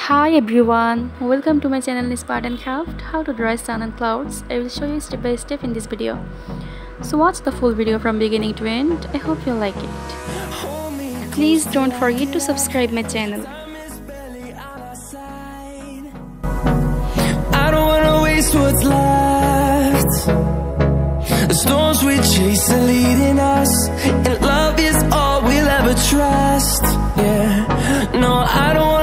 Hi everyone, welcome to my channel Spartan Craft, how to draw sun and clouds. I will show you step by step in this video. So watch the full video from beginning to end. I hope you like it. Please don't forget to subscribe my channel. I don't wanna waste what's left. The storms we chase are leading us, and love is all we'll ever trust. Yeah, no, I don't wanna